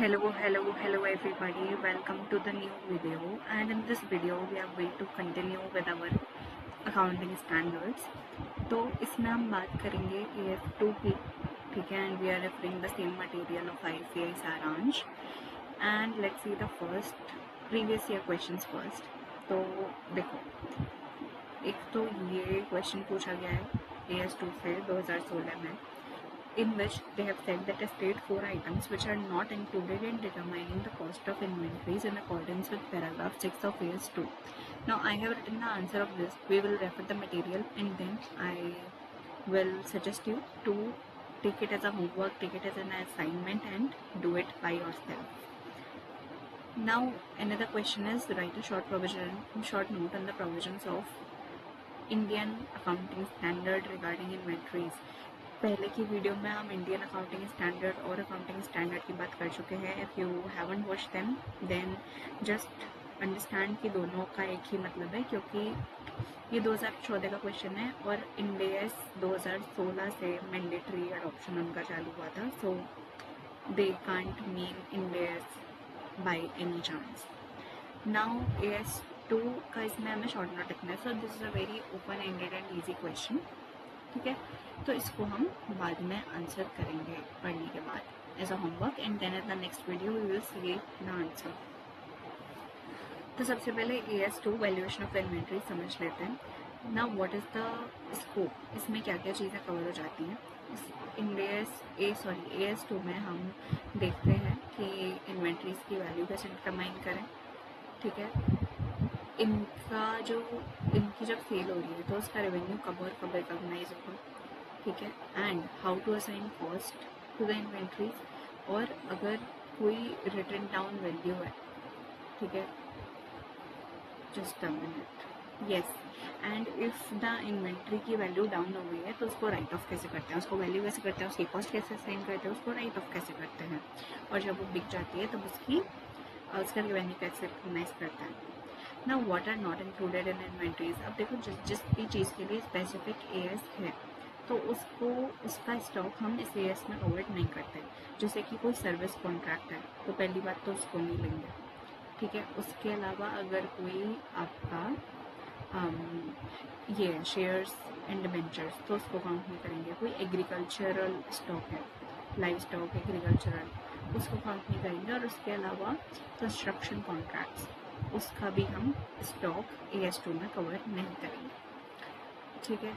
Hello everybody. Welcome to the new video. And in this video, we are going to continue with our accounting standards. तो इसमें हम बात करेंगे AS2 की, ठीक है, and we are referring the same material of ICAI सारांश. And let's see the first previous year questions first. तो देखो, एक तो ये क्वेश्चन पूछा गया है AS2 से 2016 में, in which they have said that state 4 items which are not included in determining the cost of inventories in accordance with paragraph 6 of AS2. Now I have written the answer of this. We will refer the material and then I will suggest you to take it as a homework, take it as an assignment and do it by yourself. Now another question is write a short note on the provisions of Indian accounting standard regarding inventories. पहले की video में हम Indian accounting standard और accounting standard की बात कर चुके हैं. If you haven't watched them then just understand कि दोनों का एक ही मतलब है, क्योंकि ये 2014 का क्वेश्चन है और इंडेस 2016 से मैंडेटरी अडॉप्शन उनका चालू हुआ था. So they can't mean index by any chance. Now AS2 का इसमें हमें शॉर्ट नोट लिखना है. So this is a very open ended and easy question, ठीक है. तो इसको हम बाद में आंसर करेंगे पढ़ने के बाद as a homework and then at the next video we will see the answer. तो सबसे पहले AS2 वैल्यूएशन ऑफ इन्वेंट्री समझ लेते हैं. Now what is the scope, इसमें क्या क्या चीज़ें कवर हो जाती हैं. AS2 में हम देखते हैं कि इन्वेंट्रीज की वैल्यू कैसे डिटरमाइन करें, ठीक है. इनकी जब सेल हो रही है तो उसका रेवेन्यू कब और कब रिकॉग्नाइज होगा, ठीक है. And how to assign cost to the inventories, और अगर कोई रिटन डाउन वैल्यू है, ठीक है, just a minute, yes, and if the inventory की वैल्यू डाउन हो गई है तो उसको राइट ऑफ कैसे करते हैं, उसको वैल्यू कैसे करते हैं, उसकी कॉस्ट कैसे असाइन करते हैं, उसको राइट ऑफ कैसे करते हैं, और जब वो बिक जाती है तब उसका रेवेन्यू कैसे रिकॉग्नाइज करते हैं. Now what are not included in inventories. अब देखो जिस भी चीज़ के लिए स्पेसिफिक AS है तो उसका स्टॉक हम इस AS में कवर नहीं करते. जैसे कि कोई सर्विस कॉन्ट्रैक्ट है तो पहली बात तो उसको नहीं लेंगे, ठीक है. उसके अलावा अगर कोई आपका ये शेयर्स एंड डिबेंचर्स तो उसको काउंट नहीं करेंगे. कोई एग्रीकल्चरल स्टॉक है, लाइव स्टॉक एग्रीकल्चरल, उसको काउंट नहीं करेंगे. और उसके अलावा कंस्ट्रक्शन कॉन्ट्रैक्ट्स, उसका भी हम स्टॉक AS2 में कवर नहीं करेंगे, ठीक है.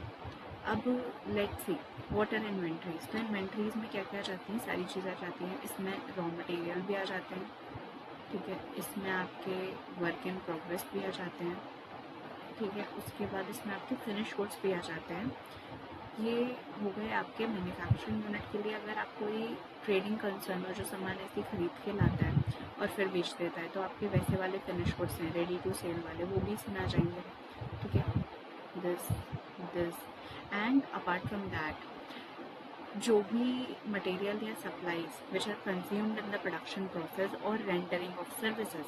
अब let's see what are inventories. तो इन्वेंट्रीज में क्या क्या आ जाती हैं, सारी चीज़ें आ जाती हैं. इसमें रॉ मटेरियल भी आ जाते हैं, ठीक है. इसमें आपके वर्क इन प्रोग्रेस भी आ जाते हैं, ठीक है. उसके बाद इसमें आपके फिनिश गुड्स भी आ जाते हैं. ये हो गए आपके मैन्युफैक्चरिंग यूनिट के लिए. अगर आप कोई ट्रेडिंग कंसर्न हो जो सामान ऐसे खरीद के लाता है और फिर बेच देता है तो आपके वैसे वाले फिनिश गुड्स हैं, रेडी टू सेल वाले, वो भी इसमें आ जाएंगे, ठीक है. This and apart from that जो भी मटेरियल या supplies which are consumed in the production process और rendering of services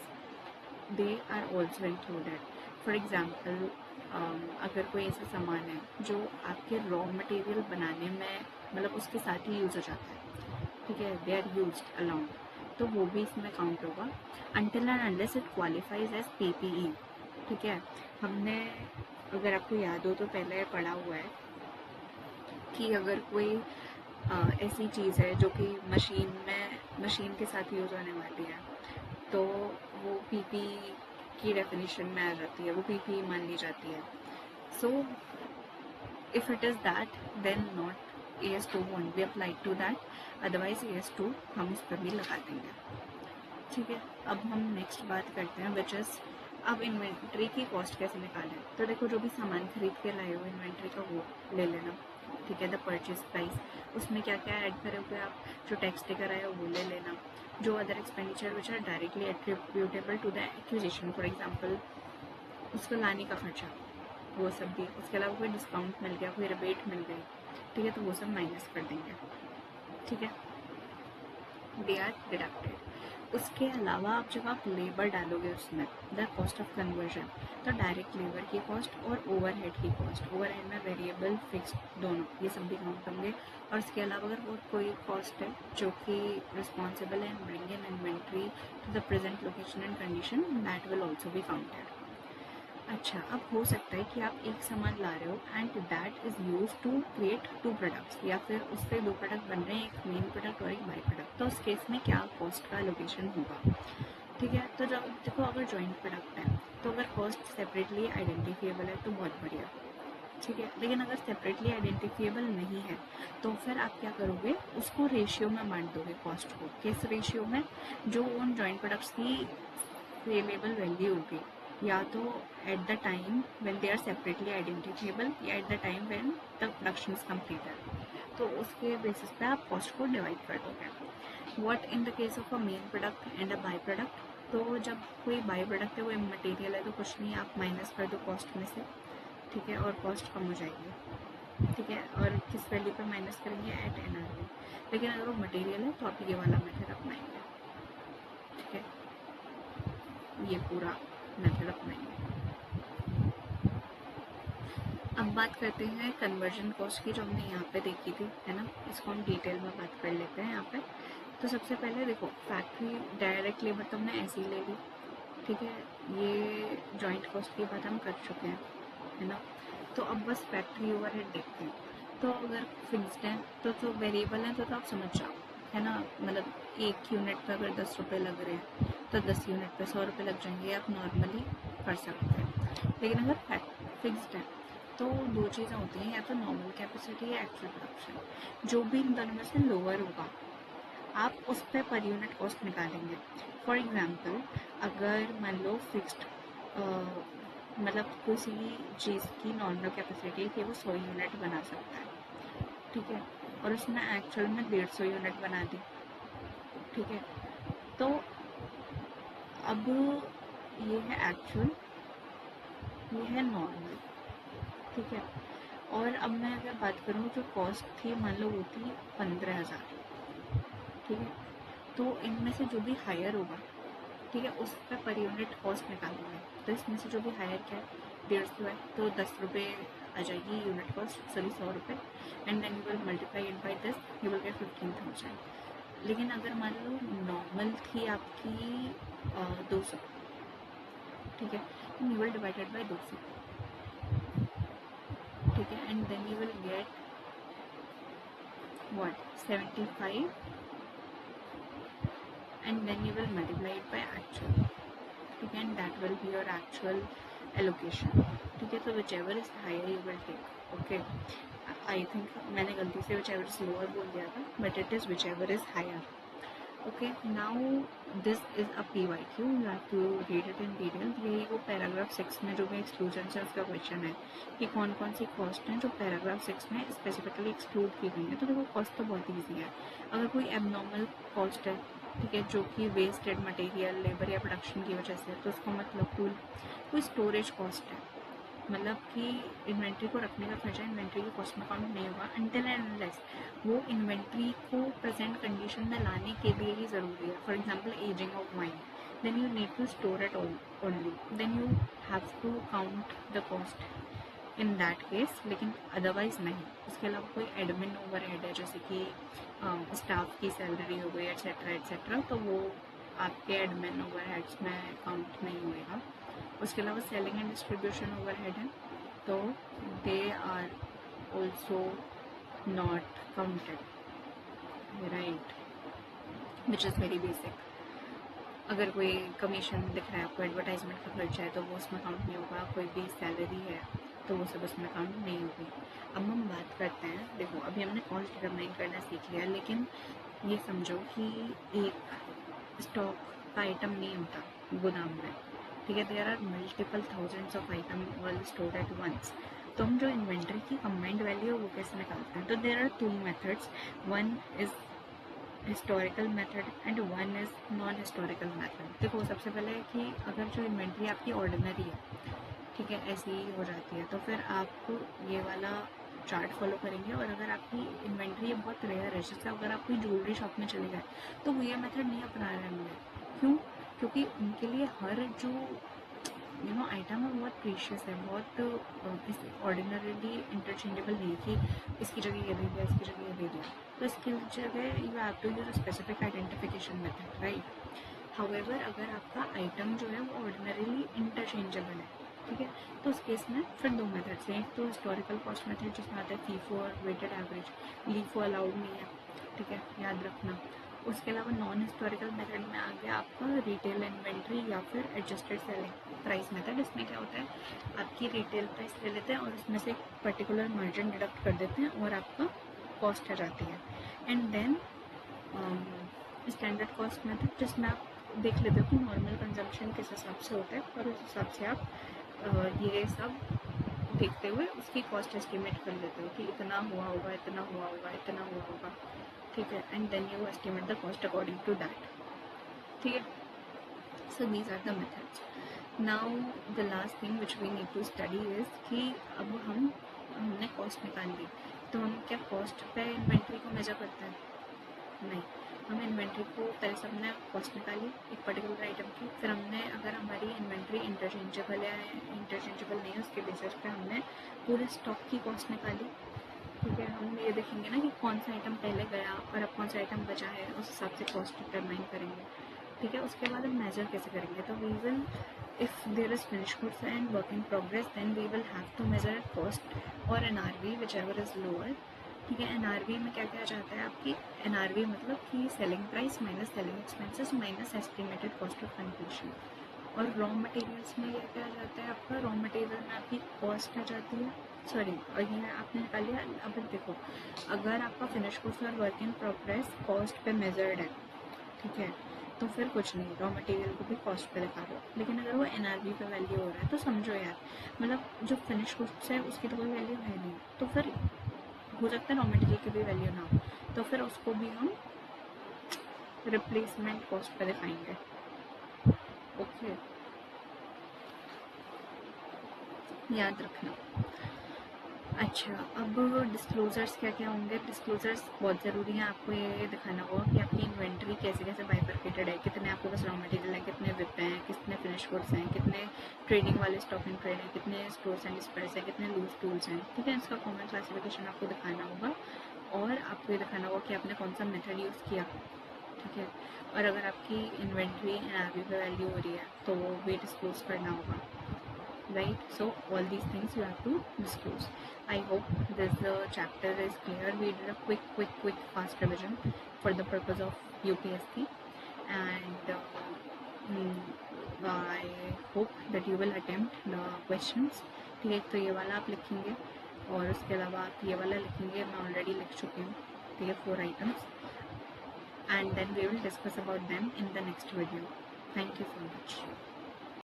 they are also included. For example अगर कोई ऐसा सामान है जो आपके रॉ मटेरियल बनाने में मतलब उसके साथ ही यूज़ हो जाता है, ठीक है, दे आर यूज्ड अलॉन्ग, तो वो भी इसमें काउंट होगा until and unless it qualifies as PPE, ठीक है. हमने अगर आपको याद हो तो पहले पढ़ा हुआ है कि अगर कोई ऐसी चीज़ है जो कि मशीन के साथ यूज़ होने वाली है तो वो PPE की डेफिनेशन में आ जाती है, वो PPE मान ली जाती है. So if it is that then not AS2 won't be applied to that, otherwise AS2 हम इस पर भी लगा देंगे, ठीक है. अब हम नेक्स्ट बात करते हैं विच इज़ अब इन्वेंट्री की कॉस्ट कैसे निकालें. तो देखो जो भी सामान खरीद के लाए हो इन्वेंट्री का वो ले लेना, ठीक है. द परचेज प्राइस, उसमें क्या क्या ऐड करोगे आप, जो टैक्स टिकर आया वो ले लेना. जो other expenditure which are directly attributable to the acquisition, for example उसको लाने का खर्चा, वो सब भी. उसके अलावा कोई डिस्काउंट मिल गया, कोई रिबेट मिल गई, ठीक है, तो वो सब माइनस कर देंगे, ठीक है. They are deducted. उसके अलावा आप जब आप लेबर डालोगे उसमें, द कॉस्ट ऑफ कन्वर्जन, तो डायरेक्ट लेबर की कॉस्ट और ओवरहेड की कॉस्ट, ओवरहेड में वेरिएबल फिक्स्ड दोनों, ये सब भी काउंट होंगे। और उसके अलावा अगर और कोई कॉस्ट है जो कि रिस्पॉन्सिबल है bring in inventory to the present location and condition, that will also be counted. अच्छा, अब हो सकता है कि आप एक सामान ला रहे हो and that is use to create to products, या फिर उससे दो प्रोडक्ट बन रहे हैं, एक मेन प्रोडक्ट और एक बाई प्रोडक्ट, तो उस केस में क्या कॉस्ट का एलोकेशन होगा। ठीक है, तो जब देखो अगर जॉइंट प्रोडक्ट है तो अगर कॉस्ट सेपरेटली आइडेंटिफिएबल है तो बहुत बढ़िया, ठीक है। लेकिन अगर सेपरेटली आइडेंटिफिएबल नहीं है तो फिर आप क्या करोगे, उसको रेशियो में बांट दोगे कॉस्ट को। किस रेशियो में, जो उन जॉइंट प्रोडक्ट्स की सेलेबल वैल्यू होगी, या तो at the time when they are separately identifiable या at the time when the production is completed, तो उसके बेसिस पे आप कॉस्ट को डिवाइड कर दोगे। What in the case of a main product and a by product, तो जब कोई बाई प्रोडक्ट है, कोई मटेरियल है, तो कुछ नहीं, आप माइनस कर दो कॉस्ट में से, ठीक है, और कॉस्ट कम हो जाएगी, ठीक है। और किस वैल्यू पे माइनस करेंगे, एट एनआरवी। लेकिन अगर वो मटेरियल है तो आप ये वाला मेथड अपनाएंगे, ठीक है, ये पूरा मेथड अपनाएंगे। अब बात करते हैं कन्वर्जन कॉस्ट की, जो हमने यहाँ पे देखी थी, है ना, इसको हम डिटेल में बात कर लेते हैं यहाँ पे। तो सबसे पहले देखो, फैक्ट्री डायरेक्ट लेबर तो हमने ऐसे ही ले ली, ठीक है, ये जॉइंट कॉस्ट की बात हम कर चुके हैं, है ना। तो अब बस फैक्ट्री ओवरहेड देखते हैं। तो अगर फिक्स्ड है तो वेरिएबल है तो आप समझ जाओ, है ना, मतलब एक यूनिट पे अगर 10 रुपये लग रहे हैं तो 10 यूनिट पे 100 रुपये लग जाएंगे, आप नॉर्मली कर सकते हैं। लेकिन अगर फिक्स्ड है तो दो चीज़ें होती हैं, या तो नॉर्मल कैपेसिटी या एक्चुअल प्रोडक्शन, जो भी इन दोनों में से लोअर होगा आप उस पर यूनिट कॉस्ट निकालेंगे। फॉर एग्जांपल, अगर मान लो फिक्स्ड मतलब किसी चीज़ की नॉर्मल कैपेसिटी थी वो 100 यूनिट बना सकता है, ठीक है, और उसने एक्चुअल में 150 यूनिट बना दी, ठीक है। तो अब ये है एक्चुअल, ये है नॉर्मल, ठीक है। और अब मैं अगर बात करूँ, जो कॉस्ट थी मान लो वो थी 15,000, ठीक है, तो इनमें से जो भी हायर होगा, ठीक है, उस पर यूनिट कॉस्ट निकालना है। तो इसमें से जो भी हायर क्या है, 150 है, तो 10 रुपये आ जाएगी यूनिट कॉस्ट, सॉरी 100 रुपये, and then you will multiply it by this, you will get 15,000। लेकिन अगर मान लो नॉर्मल थी आपकी 200, ठीक है, यू विल डिवाइडेड बाई 200, ठीक है, and then you will get what 75, and then you will multiply it by actual, ठीक है, and that will be your actual allocation, ठीक है। तो whichever is higher you will take, okay, I think मैंने गलती से whichever is lower बोल दिया था, but it is whichever is higher, okay। Now this is a PYQ, you have to read it in detail। यही वो paragraph 6 में जो भी एक्सक्लूजन है उसका क्वेश्चन है कि कौन कौन सी कॉस्ट हैं जो पैराग्राफ 6 में स्पेसिफिकली एक्सक्लूड की गई है। तो देखो कॉस्ट तो बहुत ईजी है। अगर कोई एबनॉर्मल कॉस्ट है, ठीक है, जो कि वेस्टेड मटेरियल, लेबर या प्रोडक्शन की वजह से, तो उसको मतलब कोई स्टोरेज कॉस्ट है, मतलब कि इन्वेंट्री को रखने का खर्चा इन्वेंट्री की कॉस्ट में काउंट नहीं होगा अनटिल एंड अनलेस वो इन्वेंट्री को प्रेजेंट कंडीशन में लाने के लिए ही ज़रूरी है। For example ageing of wine, then you need to store it only, then you have to count the cost in that case, लेकिन अदरवाइज नहीं। उसके अलावा कोई एडमिन ओवरहेड है, जैसे कि स्टाफ की सैलरी हो गई एट्सेट्रा एट्सेट्रा, तो वो आपके एडमिन ओवरहेड्स में काउंट नहीं होएगा। उसके अलावा सेलिंग एंड डिस्ट्रीब्यूशन ओवरहेड है, तो they are also not counted, right, which is very basic. अगर कोई कमीशन दिख रहा है आपको, एडवर्टाइजमेंट का खर्चा है, तो वो उसमें काउंट नहीं होगा। कोई भी सैलरी है तो वो सब उसमें काउंट नहीं होगी। अब हम बात करते हैं, देखो अभी हमने कॉस्ट डिटरमाइन करना सीख लिया, लेकिन ये समझो कि एक स्टॉक का आइटम नहीं होता गोदाम में, ठीक है, there are multiple thousands of item all stored at once. तो हम जो इन्वेंट्री की कंबाइंड वैल्यू है वो कैसे निकालते हैं, तो there are two methods, one is historical method and one is non historical method. देखो सबसे पहले कि अगर जो इन्वेंट्री आपकी ऑर्डिनरी है, ठीक है, ऐसी ही हो जाती है, तो फिर आप ये वाला चार्ट फॉलो करेंगे। और अगर आपकी इन्वेंट्री बहुत रेयर है, जैसे अगर आप कोई ज्वेलरी शॉप में चले गए तो वो ये मेथड नहीं अपना रहे होंगे। क्यों? क्योंकि उनके लिए हर जो आइटम है बहुत प्रीशियस है, बहुत ऑर्डिनरली इंटरचेंजेबल नहीं है कि इसकी जगह ये दे दिया, इसकी जगह ये दे दिया। तो इसकी जगह you have to use specific identification method, right. However अगर आपका आइटम जो है वो ऑर्डिनरीली इंटरचेंजेबल है, ठीक है, तो उस केस में फिर दो मेथड्स हैं। एक तो हिस्टोरिकल कॉस्ट मेथड जिसमें आता है फीफो और वेटेड एवरेज, लीफो अलाउड नहीं है, ठीक है, याद रखना। उसके अलावा नॉन हिस्टोरिकल मेथड में आ गया आपका रिटेल इन्वेंट्री या फिर एडजस्टेड सेलिंग प्राइस मेथड। इसमें क्या होता है, आपकी रिटेल प्राइस ले लेते हैं और उसमें से एक पर्टिकुलर मार्जिन डिडक्ट कर देते हैं और आपका कॉस्ट आ जाती है। And then standard cost method जिसमें आप देख लेते हो कि नॉर्मल कंजम्पशन किस हिसाब से होता है और उस हिसाब से आप ये सब देखते हुए उसकी कॉस्ट एस्टिमेट कर लेते हो कि इतना हुआ होगा, इतना हुआ होगा, इतना हुआ होगा, ठीक है, and then you estimate the cost according to that, ठीक है। So these are the methods. Now the last thing which we need to study is कि अब हमने कॉस्ट निकाल ली, तो हम क्या कॉस्ट पे इन्वेंट्री को मेजर करते हैं? नहीं, हम इन्वेंट्री को पहले से हमने कॉस्ट निकाली एक पर्टिकुलर आइटम की, फिर हमने अगर हमारी इन्वेंट्री इंटरचेंजेबल है इंटरचेंजेबल नहीं है उसके बेसिस पे हमने पूरे स्टॉक की कॉस्ट निकाली, ठीक है। हम ये देखेंगे ना कि कौन सा आइटम पहले गया और अब कौन सा आइटम बचा है, उस हिसाब से कॉस्ट डिटरमाइन करेंगे, ठीक है। उसके बाद हम मेजर कैसे करेंगे, तो we will if there is finish goods and work in progress then we will have to measure cost और NRV whichever is lower, ठीक है। एनआरवी में क्या क्या जाता है आपकी, एनआरवी मतलब कि selling price minus selling expenses minus estimated cost of completion. और रॉ मटेरियल्स में ये क्या जाता है आपका, रॉ मटेरियल में आपकी कॉस्ट आ जाती है, सॉरी, और ये आपने निकाल लिया। अब देखो, अगर आपका फिनिश गुड्स और वर्क इन प्रोग्रेस कॉस्ट पे मेजर्ड है, ठीक है, तो फिर कुछ नहीं, रॉ मटेरियल को भी कॉस्ट पे दिखा दो। लेकिन अगर वो एनआरवी पे वैल्यू हो रहा है तो समझो यार, मतलब जो फिनिश गुड्स है उसकी तो कोई वैल्यू है नहीं, तो फिर हो सकता है रॉ मटेरियल की भी वैल्यू ना हो, तो फिर उसको भी हम रिप्लेसमेंट कॉस्ट पे दिखाएंगे, ओके, याद रखना। अच्छा, अब डिस्क्लोजर्स क्या क्या होंगे। डिस्क्लोजर्स बहुत ज़रूरी हैं, आपको ये दिखाना होगा कि आपकी इन्वेंट्री कैसे कैसे बाइफरकेटेड है, कितने आपके पास रॉ मटेरियल है, कितने विप हैं, कितने फिनिश गुड्स हैं, कितने ट्रेडिंग वाले स्टॉक इन ट्रेड हैं, कितने स्टोर्स एंड स्पेयर्स हैं, कितने लूज टूल्स हैं, ठीक है। इसका कॉमन क्लासिफिकेशन आपको दिखाना होगा और आपको ये दिखाना होगा कि आपने कौन सा मेथड यूज़ किया, ठीक है। और अगर आपकी इन्वेंट्री एनआरवी पे वैल्यू हो रही है तो वो भी डिस्क्लोज करना होगा, right? So all these things you have to disclose. I hope this chapter is clear. We did a quick fast revision for the purpose of UPSC, and I hope that you will attempt the questions, ठीक है। तो ये वाला आप लिखेंगे और उसके अलावा आप ये वाला लिखेंगे, मैं ऑलरेडी लिख चुकी हूँ, ठीक है, 4 items, and then we will discuss about them in the next video. Thank you so much.